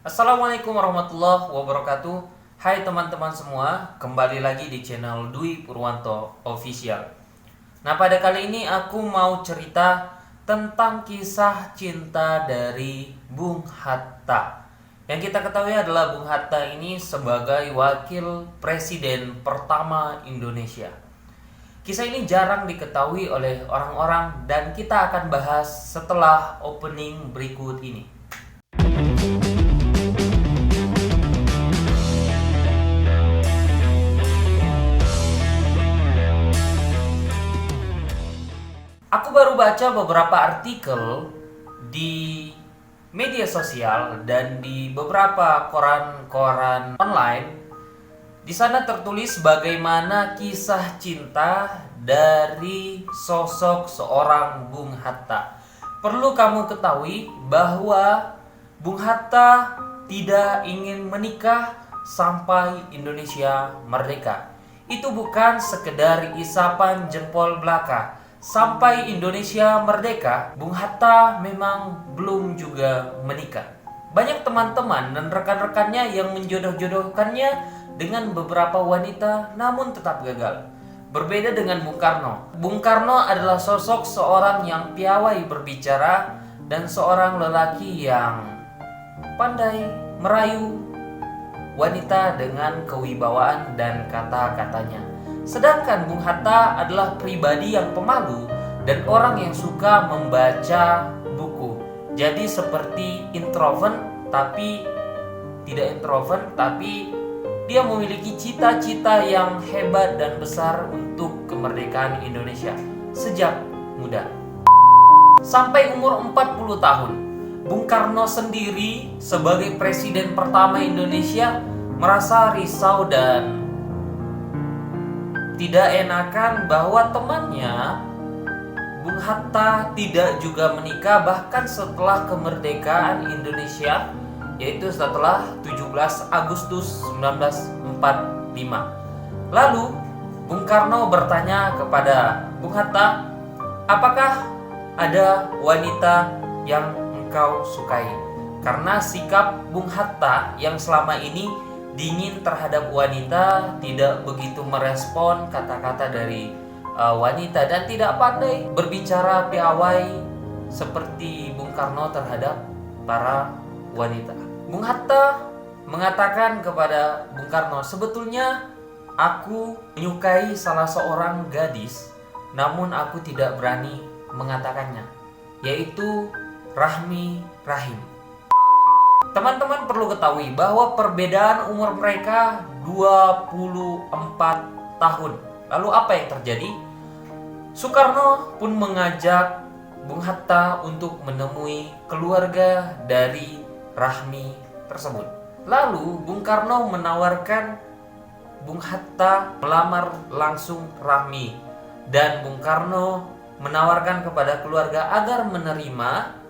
Assalamualaikum warahmatullahi wabarakatuh. Hai teman-teman semua, kembali lagi di channel Dwi Purwanto Official. Nah, pada kali ini aku mau cerita tentang kisah cinta dari Bung Hatta. Yang kita ketahui adalah Bung Hatta ini sebagai wakil presiden pertama Indonesia. Kisah ini jarang diketahui oleh orang-orang dan kita akan bahas setelah opening berikut ini. Aku baru baca beberapa artikel di media sosial dan di beberapa koran-koran online. Di sana tertulis bagaimana kisah cinta dari sosok seorang Bung Hatta. Perlu kamu ketahui bahwa Bung Hatta tidak ingin menikah sampai Indonesia merdeka. Itu bukan sekedar isapan jempol belaka. Sampai Indonesia merdeka, Bung Hatta memang belum juga menikah. Banyak teman-teman dan rekan-rekannya yang menjodoh-jodohkannya dengan beberapa wanita namun tetap gagal. Berbeda dengan Bung Karno. Bung Karno adalah sosok seorang yang piawai berbicara dan seorang lelaki yang pandai merayu wanita dengan kewibawaan dan kata-katanya. Sedangkan Bung Hatta adalah pribadi yang pemalu dan orang yang suka membaca buku. Jadi seperti introvert tapi tidak introvert, tapi dia memiliki cita-cita yang hebat dan besar untuk kemerdekaan Indonesia sejak muda. Sampai umur 40 tahun, Bung Karno sendiri sebagai presiden pertama Indonesia merasa risau dan tidak enakan bahwa temannya Bung Hatta tidak juga menikah bahkan setelah kemerdekaan Indonesia, yaitu setelah 17 Agustus 1945. Lalu Bung Karno bertanya kepada Bung Hatta, apakah ada wanita yang engkau sukai? Karena sikap Bung Hatta yang selama ini dingin terhadap wanita, tidak begitu merespon kata-kata dari wanita dan tidak pandai berbicara piawai seperti Bung Karno terhadap para wanita. Bung Hatta mengatakan kepada Bung Karno, sebetulnya aku menyukai salah seorang gadis, namun aku tidak berani mengatakannya, yaitu Rahmi Rahim. Teman-teman perlu ketahui bahwa perbedaan umur mereka 24 tahun. Lalu apa yang terjadi? Soekarno pun mengajak Bung Hatta untuk menemui keluarga dari Rahmi tersebut. Lalu Bung Karno menawarkan Bung Hatta melamar langsung Rahmi, dan Bung Karno menawarkan kepada keluarga agar menerima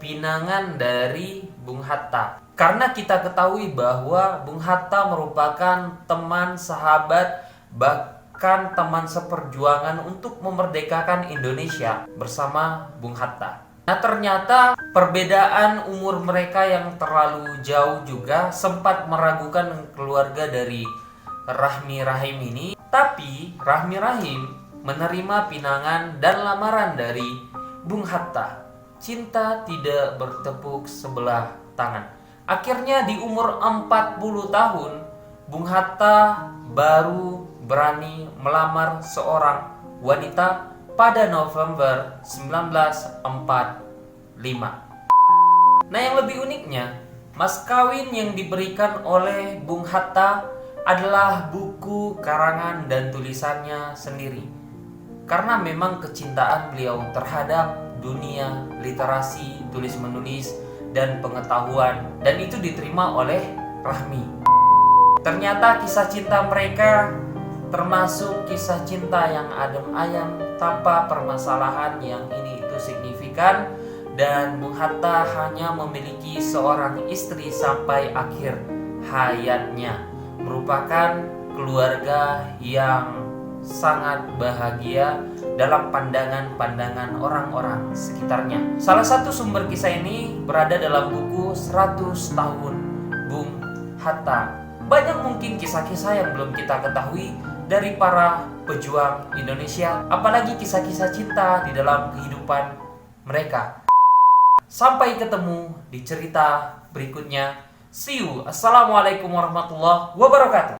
pinangan dari Bung Hatta. Karena kita ketahui bahwa Bung Hatta merupakan teman sahabat, bahkan teman seperjuangan untuk memerdekakan Indonesia bersama Bung Hatta. Nah, ternyata perbedaan umur mereka yang terlalu jauh juga sempat meragukan keluarga dari Rahmi Rahim ini. Tapi Rahmi Rahim menerima pinangan dan lamaran dari Bung Hatta. Cinta tidak bertepuk sebelah tangan. Akhirnya di umur 40 tahun, Bung Hatta baru berani melamar seorang wanita pada November 1945. Nah, yang lebih uniknya, mas kawin yang diberikan oleh Bung Hatta adalah buku karangan dan tulisannya sendiri. Karena memang kecintaan beliau terhadap dunia literasi, tulis menulis, dan pengetahuan, dan itu diterima oleh Rahmi. Ternyata kisah cinta mereka termasuk kisah cinta yang adem ayem tanpa permasalahan yang ini itu signifikan, dan Bung Hatta hanya memiliki seorang istri sampai akhir hayatnya. Merupakan keluarga yang sangat bahagia dalam pandangan-pandangan orang-orang sekitarnya. Salah satu sumber kisah ini berada dalam buku 100 tahun Bung Hatta. Banyak mungkin kisah-kisah yang belum kita ketahui dari para pejuang Indonesia, apalagi kisah-kisah cinta di dalam kehidupan mereka. Sampai ketemu di cerita berikutnya. See you. Assalamualaikum warahmatullahi wabarakatuh.